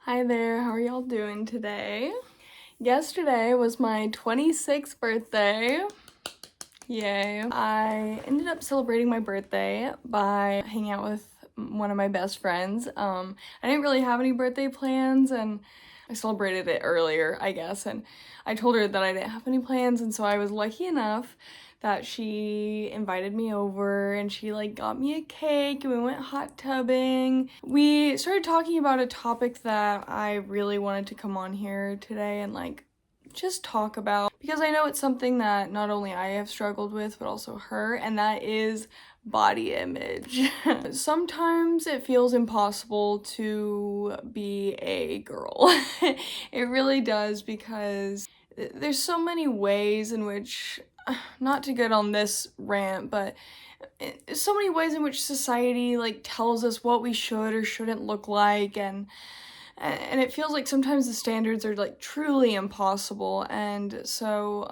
Hi there, how are y'all doing today? Yesterday was my 26th birthday. Yay. I ended up celebrating my birthday by hanging out with one of my best friends. I didn't really have any birthday plans and I celebrated it earlier, I guess, and I told her that I didn't have any plans, and so I was lucky enough that she invited me over and she got me a cake and we went hot tubbing. We started talking about a topic that I really wanted to come on here today and just talk about, because I know it's something that not only I have struggled with but also her, and that is body image. Sometimes it feels impossible to be a girl. It really does, because there's so many ways in which, not to get on this rant, but so many ways in which society tells us what we should or shouldn't look like, and it feels like sometimes the standards are truly impossible. And so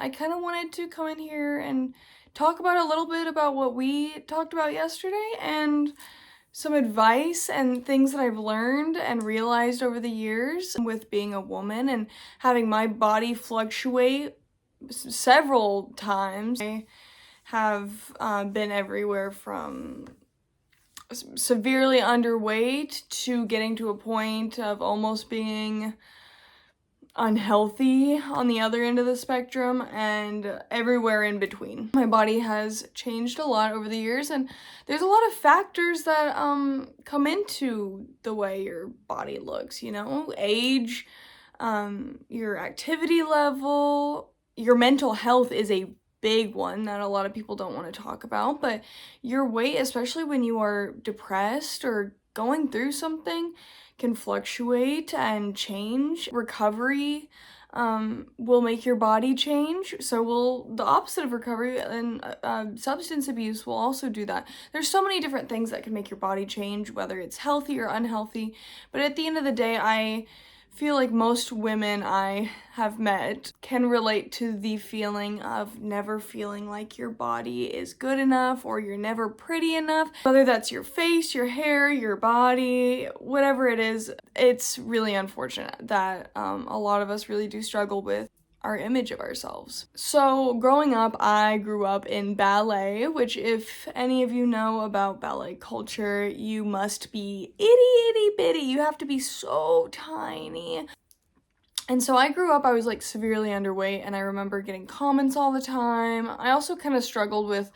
I kind of wanted to come in here and talk about a little bit about what we talked about yesterday and some advice and things that I've learned and realized over the years with being a woman and having my body fluctuate several times. I have been everywhere from severely underweight to getting to a point of almost being unhealthy on the other end of the spectrum, and everywhere in between. My body has changed a lot over the years, and there's a lot of factors that come into the way your body looks, age, your activity level, your mental health is a big one that a lot of people don't want to talk about, but your weight, especially when you are depressed or going through something, can fluctuate and change. Recovery will make your body change. So will the opposite of recovery, and substance abuse will also do that. There's so many different things that can make your body change, whether it's healthy or unhealthy. But at the end of the day, I feel like most women I have met can relate to the feeling of never feeling like your body is good enough or you're never pretty enough. Whether that's your face, your hair, your body, whatever it is, it's really unfortunate that a lot of us really do struggle with our image of ourselves. So growing up, I grew up in ballet, which, if any of you know about ballet culture, you must be itty bitty. You have to be so tiny. And so I grew up, I was severely underweight, and I remember getting comments all the time. I also kind of struggled with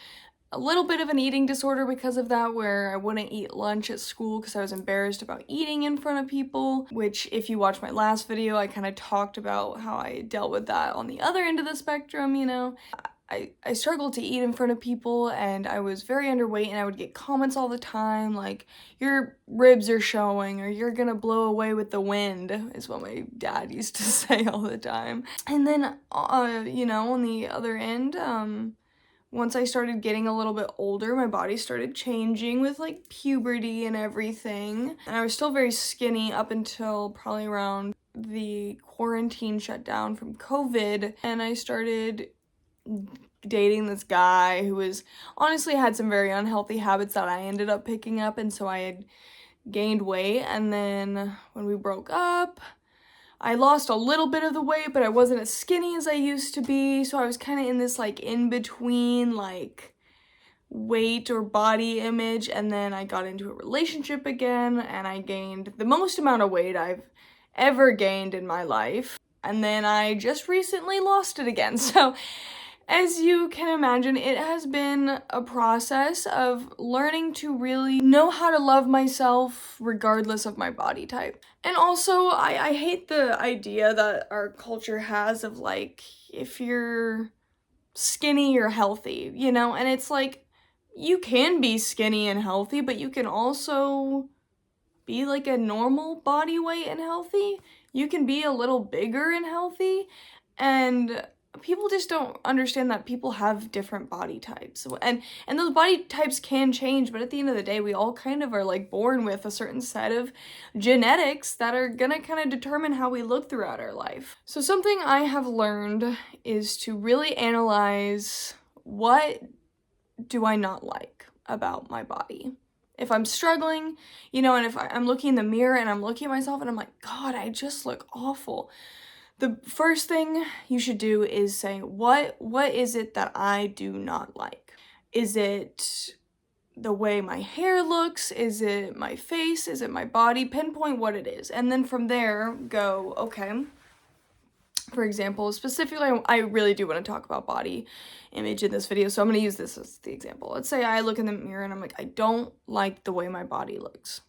a little bit of an eating disorder because of that, where I wouldn't eat lunch at school because I was embarrassed about eating in front of people, which, if you watch my last video, I kind of talked about how I dealt with that on the other end of the spectrum. I struggled to eat in front of people, and I was very underweight, and I would get comments all the time like, your ribs are showing, or you're gonna blow away with the wind, is what my dad used to say all the time. And then, on the other end, once I started getting a little bit older, my body started changing with puberty and everything. And I was still very skinny up until probably around the quarantine shutdown from COVID. And I started dating this guy who was honestly had some very unhealthy habits that I ended up picking up. And so I had gained weight. And then when we broke up, I lost a little bit of the weight, but I wasn't as skinny as I used to be, so I was kind of in this in-between weight or body image. And then I got into a relationship again, and I gained the most amount of weight I've ever gained in my life, and then I just recently lost it again. So as you can imagine, it has been a process of learning to really know how to love myself regardless of my body type. And also, I hate the idea that our culture has of if you're skinny, you're healthy, And it's you can be skinny and healthy, but you can also be a normal body weight and healthy. You can be a little bigger and healthy, and people just don't understand that people have different body types, and those body types can change, but at the end of the day, we all kind of are born with a certain set of genetics that are gonna kind of determine how we look throughout our life. So something I have learned is to really analyze, what do I not like about my body? If I'm struggling, you know, and if I'm looking in the mirror and I'm looking at myself and I'm like, God, I just look awful. The first thing you should do is say, what is it that I do not like? Is it the way my hair looks? Is it my face? Is it my body? Pinpoint what it is. And then from there, go, okay. For example, specifically, I really do want to talk about body image in this video, so I'm going to use this as the example. Let's say I look in the mirror and I'm like, I don't like the way my body looks.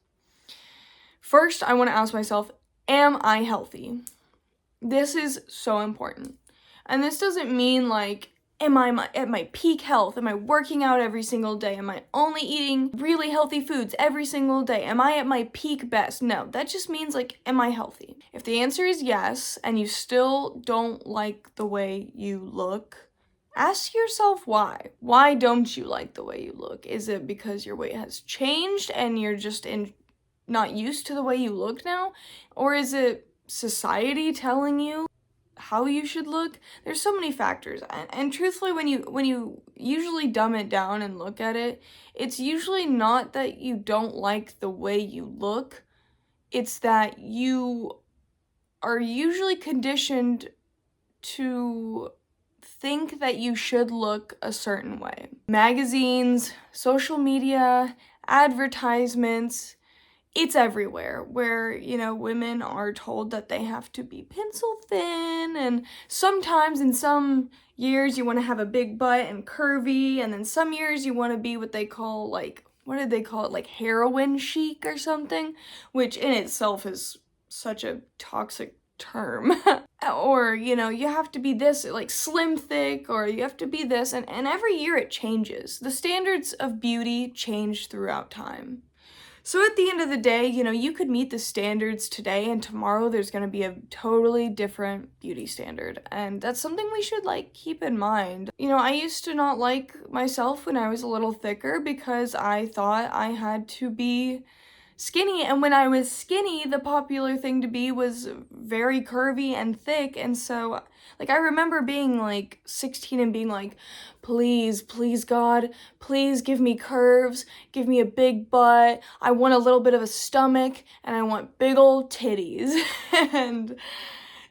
First, I want to ask myself, am I healthy? This is so important. And this doesn't mean like, am I at my peak health? Am I working out every single day? Am I only eating really healthy foods every single day? Am I at my peak best? No, that just means like, am I healthy? If the answer is yes, and you still don't like the way you look, ask yourself why. Why don't you like the way you look? Is it because your weight has changed and you're just not used to the way you look now? Or is it society telling you how you should look? There's so many factors, and truthfully, when you usually dumb it down and look at it, it's usually not that you don't like the way you look, it's that you are usually conditioned to think that you should look a certain way. Magazines, social media, advertisements, it's everywhere where, you know, women are told that they have to be pencil thin, and sometimes in some years you want to have a big butt and curvy, and then some years you want to be what they call like, what did they call it, like heroin chic or something, which in itself is such a toxic term. Or, you know, you have to be this, like slim thick, or you have to be this, and every year it changes. The standards of beauty change throughout time. So at the end of the day, you know, you could meet the standards today and tomorrow there's going to be a totally different beauty standard. And that's something we should like keep in mind. You know, I used to not like myself when I was a little thicker because I thought I had to be skinny, and when I was skinny, the popular thing to be was very curvy and thick. And so like I remember being like 16 and being like, please God, please give me curves, give me a big butt, I want a little bit of a stomach, and I want big old titties. And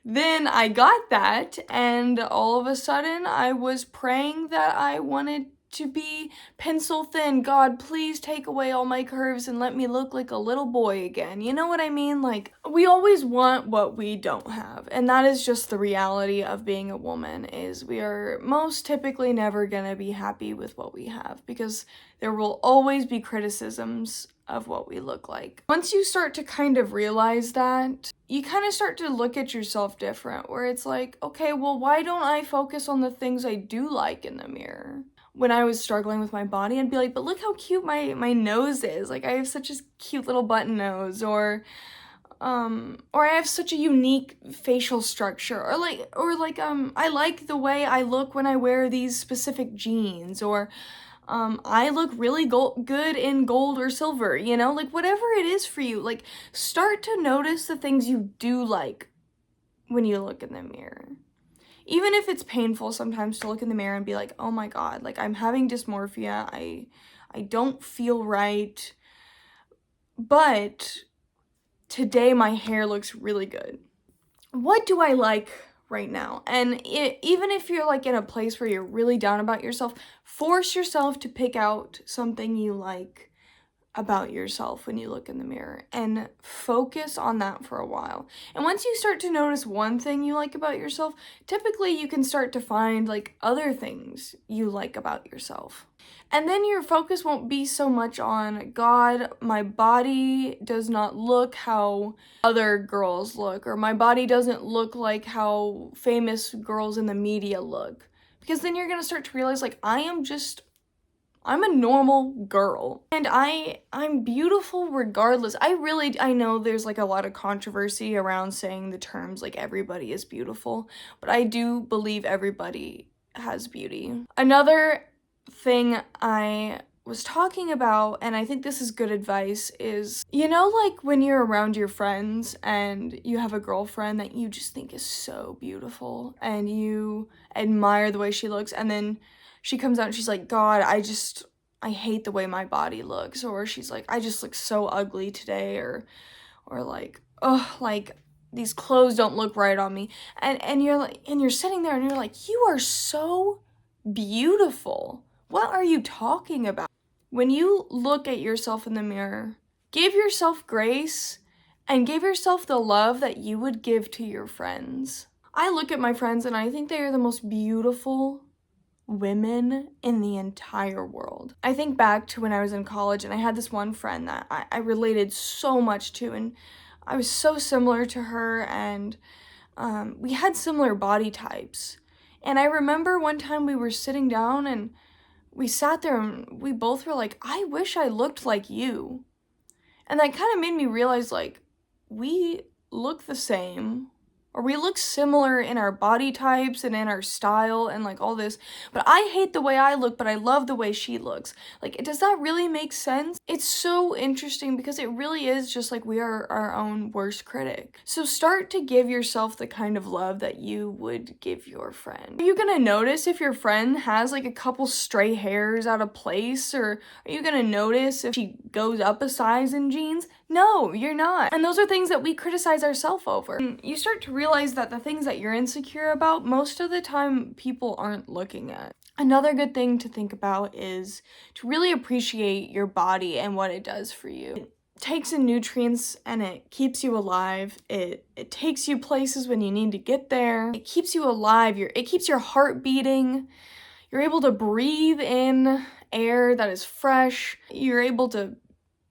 then I got that, and all of a sudden I was praying that I wanted to be pencil thin. God, please take away all my curves and let me look like a little boy again. You know what I mean? Like, we always want what we don't have, and that is just the reality of being a woman, is we are most typically never gonna be happy with what we have because there will always be criticisms of what we look like. Once you start to kind of realize that, you kind of start to look at yourself different, where it's like, okay, well, why don't I focus on the things I do like in the mirror? When I was struggling with my body, I'd be like, but look how cute my nose is. Like, I have such a cute little button nose, or I have such a unique facial structure, or I like the way I look when I wear these specific jeans, or I look really good in gold or silver, you know, like whatever it is for you, like start to notice the things you do like when you look in the mirror. Even if it's painful sometimes to look in the mirror and be like, oh my God, like I'm having dysmorphia, I don't feel right, but today my hair looks really good. What do I like right now? And even if you're like in a place where you're really down about yourself, force yourself to pick out something you like about yourself when you look in the mirror and focus on that for a while. And once you start to notice one thing you like about yourself, typically you can start to find like other things you like about yourself. And then your focus won't be so much on, God, my body does not look how other girls look, or my body doesn't look like how famous girls in the media look. Because then you're gonna start to realize like, I'm a normal girl, and I'm beautiful regardless. I know there's like a lot of controversy around saying the terms like everybody is beautiful, but I do believe everybody has beauty. Another thing I was talking about, and I think this is good advice, is, you know, like when you're around your friends and you have a girlfriend that you just think is so beautiful and you admire the way she looks, and then she comes out and she's like, God, I hate the way my body looks, or she's like, I just look so ugly today, or like, oh, like these clothes don't look right on me. And you're like, and you're sitting there and you're like, you are so beautiful. What are you talking about? When you look at yourself in the mirror, give yourself grace and give yourself the love that you would give to your friends. I look at my friends and I think they are the most beautiful women in the entire world. I think back to when I was in college and I had this one friend that I related so much to, and I was so similar to her, and we had similar body types. And I remember one time we were sitting down and we sat there and we both were like, I wish I looked like you. And that kind of made me realize, like, we look the same, or we look similar in our body types and in our style and like all this, but I hate the way I look, but I love the way she looks. Like, does that really make sense? It's so interesting because it really is just like we are our own worst critic. So start to give yourself the kind of love that you would give your friend. Are you gonna notice if your friend has like a couple stray hairs out of place, or are you gonna notice if she goes up a size in jeans? No, you're not. And those are things that we criticize ourselves over. And you start to realize that the things that you're insecure about, most of the time people aren't looking at. Another good thing to think about is to really appreciate your body and what it does for you. It takes in nutrients and it keeps you alive. It takes you places when you need to get there. It keeps you alive. It keeps your heart beating. You're able to breathe in air that is fresh. You're able to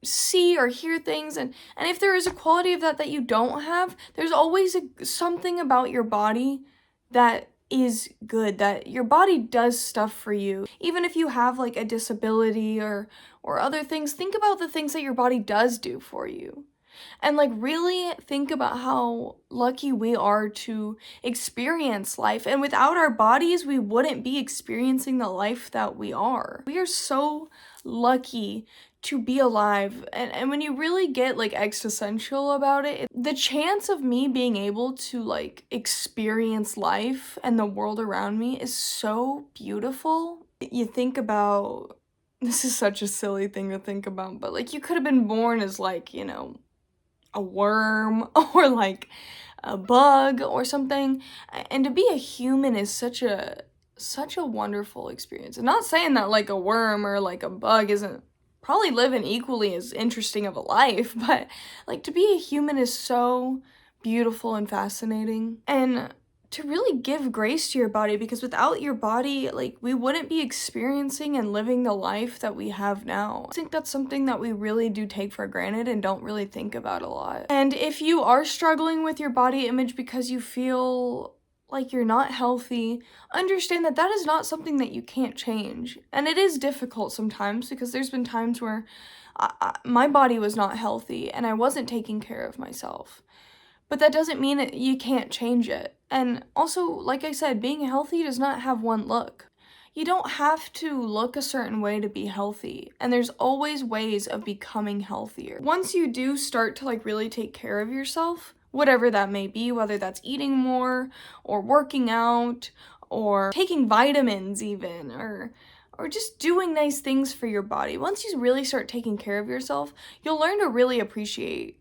see or hear things, and if there is a quality of that you don't have, there's always something about your body that is good, that your body does stuff for you. Even if you have like a disability or other things, think about the things that your body does do for you. And like really think about how lucky we are to experience life. And without our bodies, we wouldn't be experiencing the life that we are. We are so lucky to be alive. And when you really get like existential about it, the chance of me being able to like experience life and the world around me is so beautiful. You think about, this is such a silly thing to think about, but like you could have been born as like, you know, a worm or like a bug or something, and to be a human is such a wonderful experience. I'm not saying that like a worm or like a bug isn't probably living equally as interesting of a life, but like to be a human is so beautiful and fascinating. And to really give grace to your body, because without your body, like, we wouldn't be experiencing and living the life that we have now. I think that's something that we really do take for granted and don't really think about a lot. And if you are struggling with your body image because you feel like you're not healthy, understand that that is not something that you can't change. And it is difficult sometimes, because there's been times where my body was not healthy and I wasn't taking care of myself. But that doesn't mean that you can't change it. And also, like I said, being healthy does not have one look. You don't have to look a certain way to be healthy, and there's always ways of becoming healthier. Once you do start to like really take care of yourself, whatever that may be, whether that's eating more or working out or taking vitamins even, or just doing nice things for your body. Once you really start taking care of yourself, you'll learn to really appreciate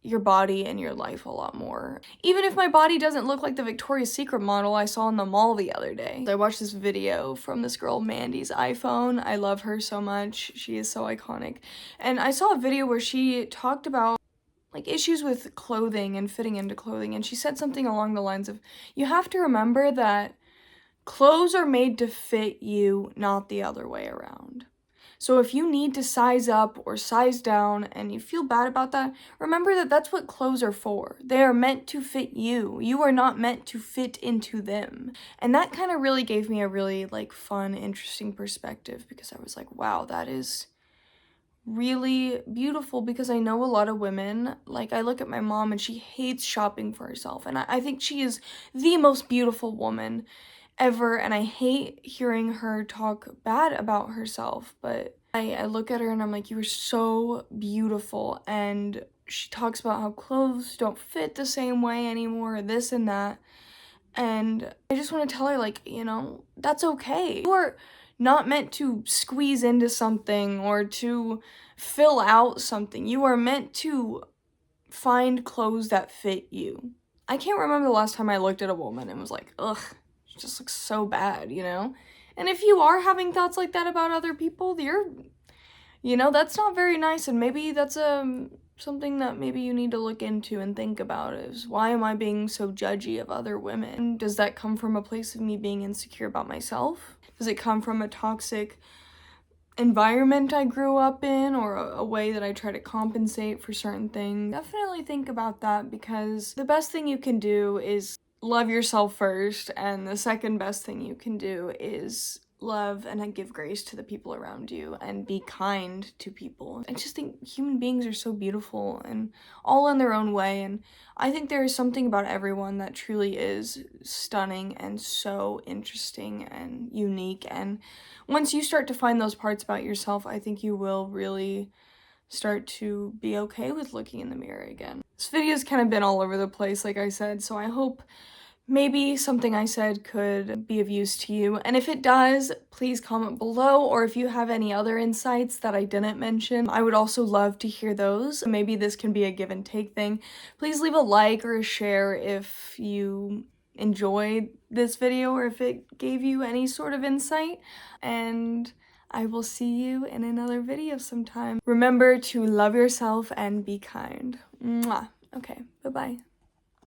your body and your life a lot more. Even if my body doesn't look like the Victoria's Secret model I saw in the mall the other day. I watched this video from this girl, Mandy's iPhone. I love her so much. She is so iconic. And I saw a video where she talked about like issues with clothing and fitting into clothing, and she said something along the lines of, you have to remember that clothes are made to fit you, not the other way around. So if you need to size up or size down and you feel bad about that, remember that that's what clothes are for. They are meant to fit you. You are not meant to fit into them. And that kind of really gave me a really like fun, interesting perspective, because I was like, wow, that is really beautiful, because I know a lot of women, like I look at my mom and she hates shopping for herself. And I think she is the most beautiful woman ever, and I hate hearing her talk bad about herself, but I look at her and I'm like, you are so beautiful. And she talks about how clothes don't fit the same way anymore, this and that, and I just want to tell her, like, you know, that's okay. You are not meant to squeeze into something or to fill out something. You are meant to find clothes that fit you. I can't remember the last time I looked at a woman and was like, ugh, she just looks so bad, you know? And if you are having thoughts like that about other people, that's not very nice, and maybe that's something that maybe you need to look into and think about is, why am I being so judgy of other women? Does that come from a place of me being insecure about myself? Does it come from a toxic environment I grew up in, or a way that I try to compensate for certain things? Definitely think about that, because the best thing you can do is love yourself first, and the second best thing you can do is love and give grace to the people around you and be kind to people. I just think human beings are so beautiful and all in their own way, and I think there is something about everyone that truly is stunning and so interesting and unique, and once you start to find those parts about yourself, I think you will really start to be okay with looking in the mirror again. This video's kind of been all over the place, like I said, so I hope maybe something I said could be of use to you, and if it does, please comment below, or if you have any other insights that I didn't mention, I would also love to hear those. Maybe this can be a give and take thing. Please leave a like or a share if you enjoyed this video or if it gave you any sort of insight, and I will see you in another video sometime. Remember to love yourself and be kind. Mwah. Okay, bye-bye.